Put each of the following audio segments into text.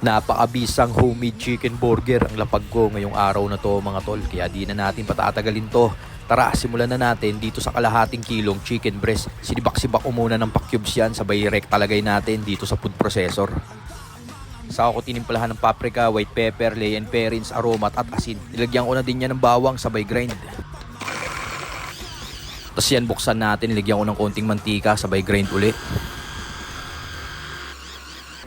Napakabisang homemade chicken burger ang lapag ko ngayong araw na to mga tol. Kaya di na natin patatagalin to. Tara, simulan na natin dito sa kalahating kilong chicken breast. Sinibak-sibak ko muna ng pa-cubes yan. Sabay rekta lagay natin dito sa food processor. Saka ko tinimplahan ng paprika, white pepper, cayenne pepper, aroma at asin. Nilagyan ko na din yan ng bawang sabay grind. Tapos yan buksan natin. Nilagyan ko ng konting mantika sabay grind ulit.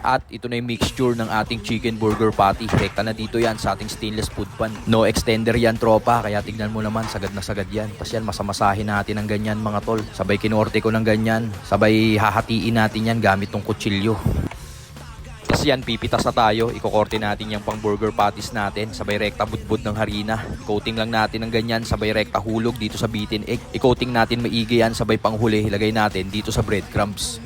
At ito na yung mixture ng ating chicken burger patty. Rekta na dito yan sa ating stainless food pan. No extender yan tropa, kaya tignan mo naman, sagad na sagad yan. Tapos yan, masamasahin natin ng ganyan mga tol. Sabay kinorte ko ng ganyan. Sabay hahatiin natin yan gamit tong kutsilyo. Tapos yan, pipitas na tayo. Ikokorte natin yung pang burger patties natin. Sabay rekta budbud ng harina. Coating lang natin ng ganyan. Sabay rekta hulog dito sa beaten egg. I-coating natin maigi yan. Sabay panghuli, ilagay natin dito sa breadcrumbs.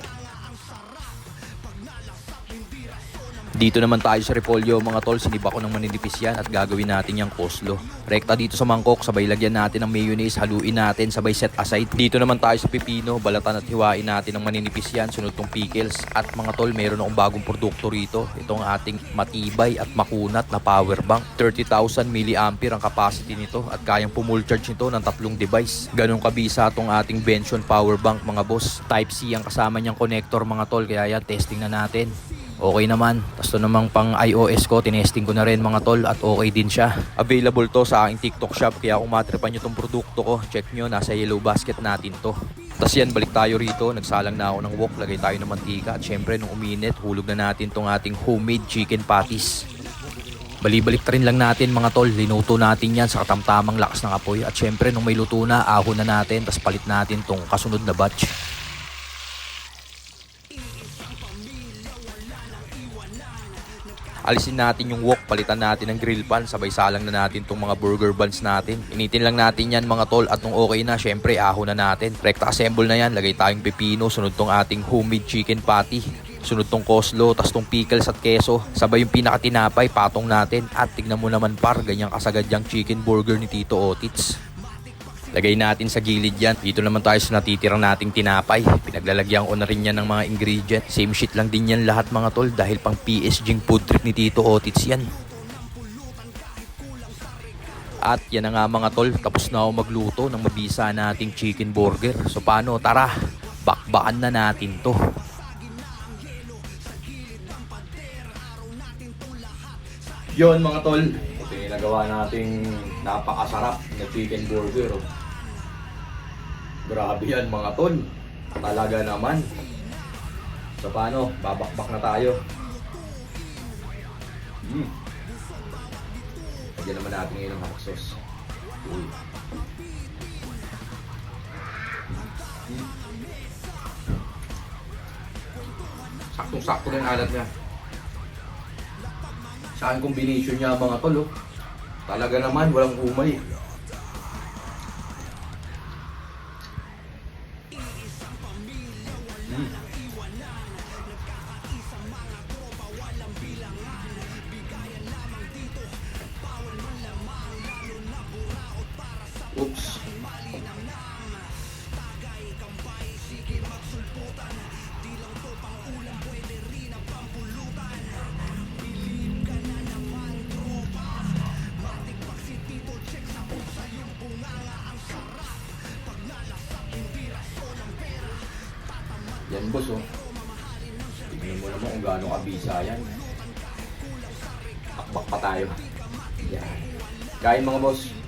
Dito naman tayo sa repolyo mga tol, sinibak ko ng maninipis yan at gagawin natin yung coleslaw. Rekta dito sa mangkok, sabay lagyan natin ng mayonnaise, haluin natin, sabay set aside. Dito naman tayo sa pipino, balatan at hiwain natin ng maninipis yan, sunod tong pickles. At mga tol, meron akong bagong produkto rito. Itong ating matibay at makunat na power bank. 30,000 mAh ang capacity nito at kayang pumul charge nito ng 3 device. Ganun kabisa itong ating Benson power bank mga boss. Type C ang kasama niyang connector mga tol, kaya yan, testing na natin. Okay naman. Tapos ito namang pang iOS ko, tinesting ko na rin mga tol at okay din siya. Available to sa aking TikTok shop, kaya kung matripan nyo itong produkto ko, check nyo, nasa yellow basket natin to. Tapos yan, balik tayo rito, nagsalang na ako ng wok, lagay tayo ng mantika at syempre nung uminit, hulog na natin tong ating homemade chicken patties. Balibalik rin lang natin mga tol, linuto natin yan sa katamtamang lakas ng apoy at syempre nung may luto na, ahon na natin, tapos palit natin tong kasunod na batch. Alisin natin yung wok, palitan natin ng grill pan, sabay salang na natin tong mga burger buns natin. Initin lang natin yan mga tol at nung okay na, syempre ahon na natin. Rekta assemble na yan, lagay tayong pepino, sunod tong ating homemade chicken patty. Sunod tong coleslaw, tas tong pickles at keso. Sabay yung pinakatinapay, patong natin. At tignan mo naman par, ganyang kasagad yung chicken burger ni Tito Otits. Lagay natin sa gilid yan. Dito naman tayo sa natitirang nating tinapay. Pinaglalagyan ko na rin yan ng mga ingredient. Same shit lang din yan lahat mga tol dahil pang PSG food trip ni Tito Otits yan. At yan na nga mga tol, tapos na ako magluto ng mabisa nating chicken burger. So paano? Tara, bakbakan na natin to. Yon mga tol, ito yung nagawa nating napakasarap na chicken burger. Grabe yan mga tol, talaga naman. So paano, babakbak na tayo. Lagyan naman natin ngayon ng hot sauce. Saktong-sakto rin alat niya. Saan combination niya mga tol, oh. Talaga naman, walang umay. Oops. Yan boss, oh. Tignan mo naman kung gaano kabisa yan. Akbak pa tayo. Yan. Kain mga boss.